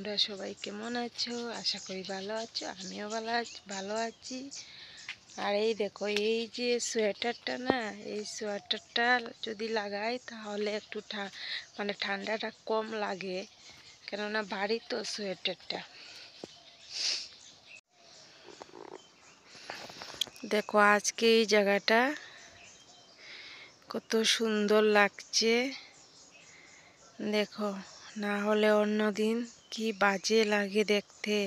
তোমরা সবাই কেমন আছো? আশা করি ভালো আছো। আমিও ভালো আছি। আর এই দেখো, এই যে সোয়েটারটা না, এই সোয়েটারটা যদি লাগাই তাহলে একটু মানে ঠান্ডাটা কম লাগে, কেননা ভারী তো সোয়েটারটা। দেখো আজকে এই জায়গাটা কত সুন্দর লাগছে, দেখো, না হলে অন্যদিন কি বাজে লাগে দেখতে।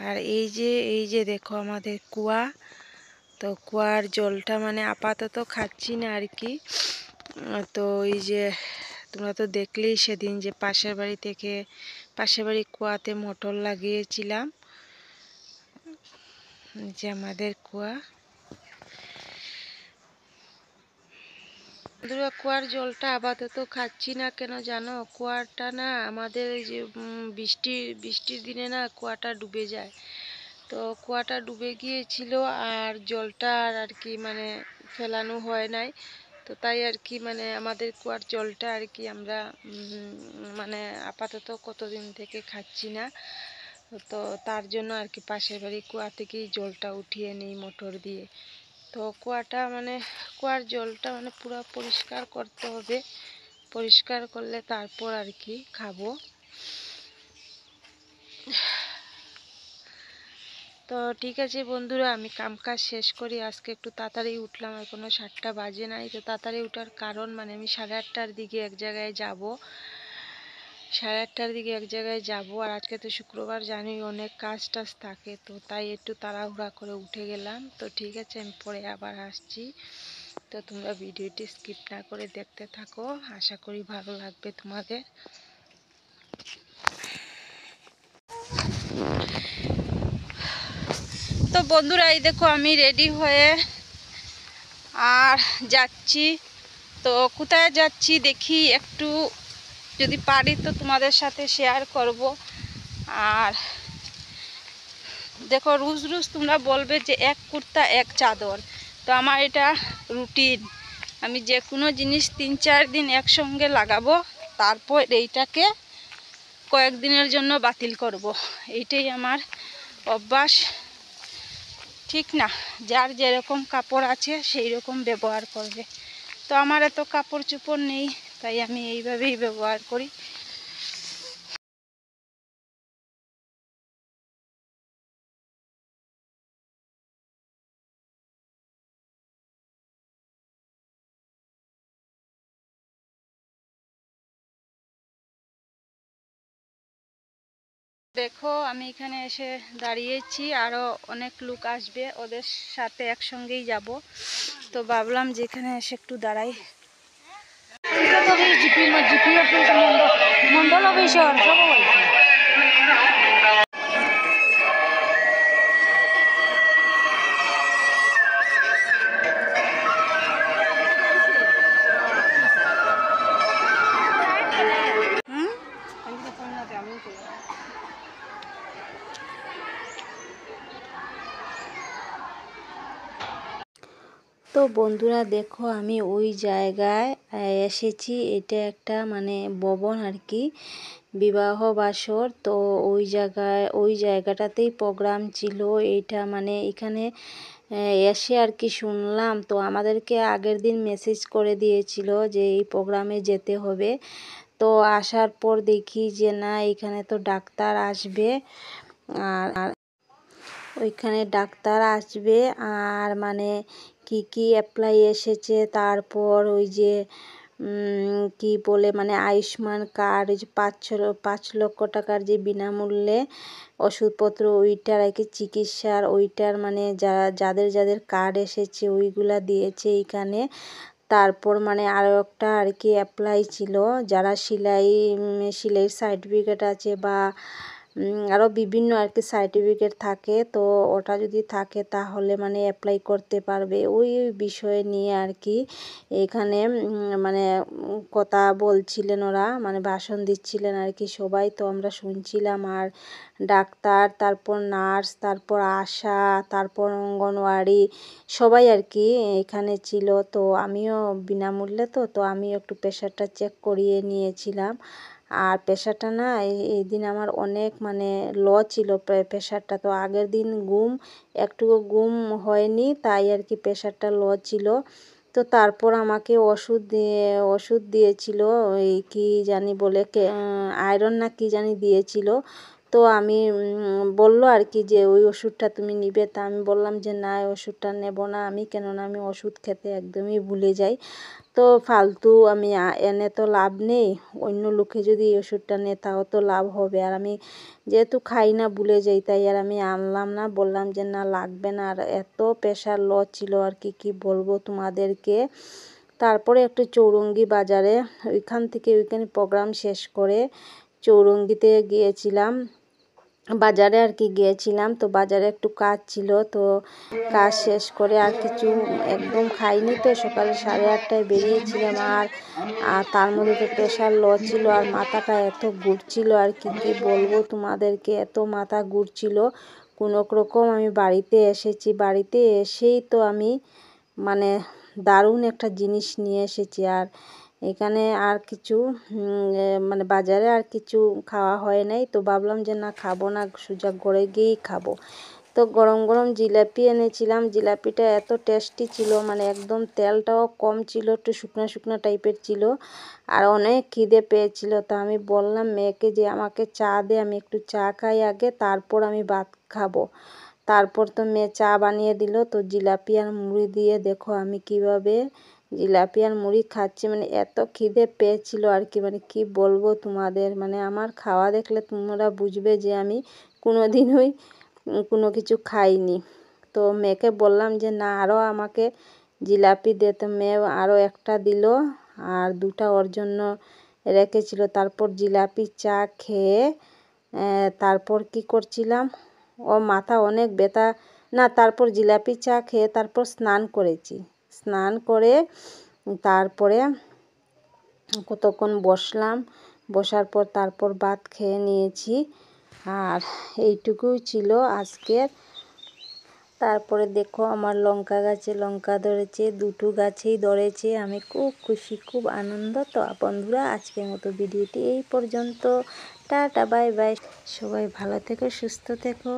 আর এই যে দেখো আমাদের কুয়া, তো কুয়ার জলটা মানে আপাতত খাচ্ছি না আর কি। তো এই যে তোমরা তো দেখলেই সেদিন যে পাশের বাড়ি কুয়াতে মোটর লাগিয়েছিলাম, যে আমাদের কুয়া। কুয়ার জলটা আপাতত খাচ্ছি না, কেন জানো? কুয়াটা না আমাদের যে বৃষ্টির দিনে না কুয়াটা ডুবে যায়। তো কুয়াটা ডুবে গিয়েছিল, আর জলটা আর কি মানে ফেলানো হয় নাই। তো তাই আর কি মানে আমাদের কুয়ার জলটা আর কি আমরা মানে আপাতত কতদিন থেকে খাচ্ছি না। তো তার জন্য আর কি পাশের বাড়ি কুয়া থেকেই জলটা উঠিয়ে নিই মোটর দিয়ে। তো কুয়ার জলটা মানে পুরো পরিষ্কার করতে হবে, পরিষ্কার করলে তারপর আর কি খাবো। তো ঠিক আছে বন্ধুরা, আমি কাজ শেষ করি। আজকে একটু তাড়াতাড়ি উঠলাম, এখনো 7টা বাজে নাই। তো তাড়াতাড়ি ওঠার কারণ মানে আমি 8:30টার দিকে এক জায়গায় যাব, 8:30টার দিকে এক জায়গায় যাব। আর আজকে তো শুক্রবার, জানি অনেক কাজ টাজ থাকে, তো তাই একটু তাড়াহুড়া করে উঠে গেলাম। তো ঠিক আছে, আমি পরে আবার আসছি। তো তোমরা ভিডিওটি স্কিপ না করে দেখতে থাকো, আশা করি ভালো লাগবে তোমাদের। তো বন্ধুরা, এই দেখো আমি রেডি হয়ে আর যাচ্ছি। তো কোথায় যাচ্ছি দেখি, একটু যদি পারি তো তোমাদের সাথে শেয়ার করব। আর দেখো, রোজ রোজ তোমরা বলবে যে এক কুর্তা এক চাদর, তো আমার এটা রুটিন। আমি যে কোনো জিনিস 3-4 দিন একসঙ্গে লাগাবো, তারপর এইটাকে কয়েকদিনের জন্য বাতিল করব। এইটাই আমার অভ্যাস, ঠিক না? যার যেরকম কাপড় আছে সেই রকম ব্যবহার করবে। তো আমার এত কাপড় চোপড় নেই, তাই আমি এইভাবেই ব্যবহার করি। দেখো আমি এখানে এসে দাঁড়িয়েছি, আরও অনেক লোক আসবে, ওদের সাথে একসঙ্গেই যাব। তো ভাবলাম যে এখানে এসে একটু দাঁড়াই। মন্ডল অফিসার তো বন্ধুরা দেখো, আমি ওই জায়গায় এসেছি। এটা একটা মানে ভবন আর কি, বিবাহ বাসর। তো ওই জায়গাটাতেই প্রোগ্রাম ছিল। এইটা মানে এখানে এসে আর কি শুনলাম। তো আমাদেরকে আগের দিন মেসেজ করে দিয়েছিল যে এই প্রোগ্রামে যেতে হবে। তো আসার পর দেখি যে না, এখানে তো ডাক্তার আসবে, আর ওইখানে ডাক্তার আসবে। আর মানে কি অ্যাপ্লাই এসেছে, তারপর ওই যে কি বলে মানে আয়ুষ্মান কার্ড, ওই যে 5 লক্ষ টাকার যে বিনামূল্যে ওষুধপত্র, ওইটার আর কি চিকিৎসার, ওইটার মানে যাদের কার্ড এসেছে ওইগুলা দিয়েছে এইখানে। তারপর মানে আরও একটা আর কি অ্যাপ্লাই ছিল, যারা সেলাইয়ের সার্টিফিকেট আছে বা আরও বিভিন্ন আর কি সার্টিফিকেট থাকে, তো ওটা যদি থাকে তাহলে মানে অ্যাপ্লাই করতে পারবে। ওই বিষয়ে নিয়ে আর কি এখানে মানে কথা বলছিলেন ওরা, মানে ভাষণ দিচ্ছিলেন আর কি সবাই। তো আমরা শুনছিলাম। আর ডাক্তার, তারপর নার্স, তারপর আশা, তারপর অঙ্গনওয়াড়ি সবাই আর কি এখানে ছিল। তো আমিও বিনামূল্যে, তো আমিও একটু প্রেশারটা চেক করিয়ে নিয়েছিলাম। আর প্রেশারটা না এই দিন আমার অনেক মানে লো ছিল প্রেশারটা। তো আগের দিন একটুকু ঘুম হয়নি, তাই আর কি প্রেশারটা লো ছিল। তো তারপর আমাকে ওষুধ দিয়েছিল, ওই কি জানি বলে আয়রন না কি জানি দিয়েছিল। তো আমি বললো আর কি যে ওই ওষুধটা তুমি নিবে। তা আমি বললাম যে না, ওষুধটা নেব না আমি, কেননা আমি ওষুধ খেতে একদমই ভুলে যাই। তো ফালতু আমি এনে তো লাভ নেই, অন্য লোকে যদি এই ওষুধটা নেয় তাও তো লাভ হবে। আর আমি যেহেতু খাই না, ভুলে যাই, তাই আর আমি আনলাম না, বললাম যে না লাগবে না। আর এত প্রেশার লো ছিল আর কি বলবো তোমাদেরকে। তারপরে একটু চৌরঙ্গি বাজারে, ওইখানে প্রোগ্রাম শেষ করে চৌরঙ্গিতে গিয়েছিলাম, বাজারে আর কি গিয়েছিলাম। তো বাজারে একটু কাজ ছিল, তো কাজ শেষ করে আর কিছু একদম খাইনি। তো সকালে 8:30টায় বেরিয়েছিলাম, আর তার মধ্যে তো প্রেশার লো ছিল, আর মাথাটা এত ঘুরছিল আর কি বলবো তোমাদেরকে, এত মাথা ঘুরছিল। কোনো রকম আমি বাড়িতে এসেছি, বাড়িতে এসেই তো আমি মানে দারুণ একটা জিনিস নিয়ে এসেছি। আর এখানে আর কিছু মানে বাজারে আর কিছু খাওয়া হয় নাই। তো ভাবলাম যে না, খাবো না, সোজা ঘরে গিয়েই খাবো। তো গরম গরম জিলাপি এনেছিলাম, জিলাপিটা এত টেস্টি ছিল, মানে একদম তেলটাও কম ছিল, একটু শুকনো শুকনো টাইপের ছিল, আর অনেক খিদে পেয়েছিল। তো আমি বললাম মেয়েকে যে আমাকে চা দে, আমি একটু চা খাই আগে, তারপর আমি ভাত খাবো। তারপর তো মেয়ে চা বানিয়ে দিল। তো জিলাপি আর মুড়ি দিয়ে দেখো আমি কিভাবে জিলাপি আর মুড়ি খাচ্ছি, মানে এত খিদে পেয়েছিল আর কি, মানে কি বলবো তোমাদের, মানে আমার খাওয়া দেখলে তোমরা বুঝবে যে আমি কোনোদিনই কোনো কিছু খাইনি। তো মেয়েকে বললাম যে না, আরও আমাকে জিলাপি দে। তো মেয়ে আরও একটা দিল, আর দুটা ওর জন্য রেখেছিল। তারপর জিলাপি চা খেয়ে তারপর কি করছিলাম, ও মাথা অনেক ব্যথা, না তারপর জিলাপি চা খেয়ে তারপর স্নান করেছি। স্নান করে তারপরে কতক্ষণ বসলাম, বসার পর তারপর ভাত খেয়ে নিয়েছি। আর এইটুকুই ছিল আজকের। তারপরে দেখো আমার লঙ্কা গাছে লঙ্কা ধরেছে, দুটো গাছেই ধরেছে, আমি খুব খুশি, খুব আনন্দ। তো বন্ধুরা, আজকের মতো ভিডিওটি এই পর্যন্ত। টাটা, বাই বাই, সবাই ভালো থেকো, সুস্থ থেকো।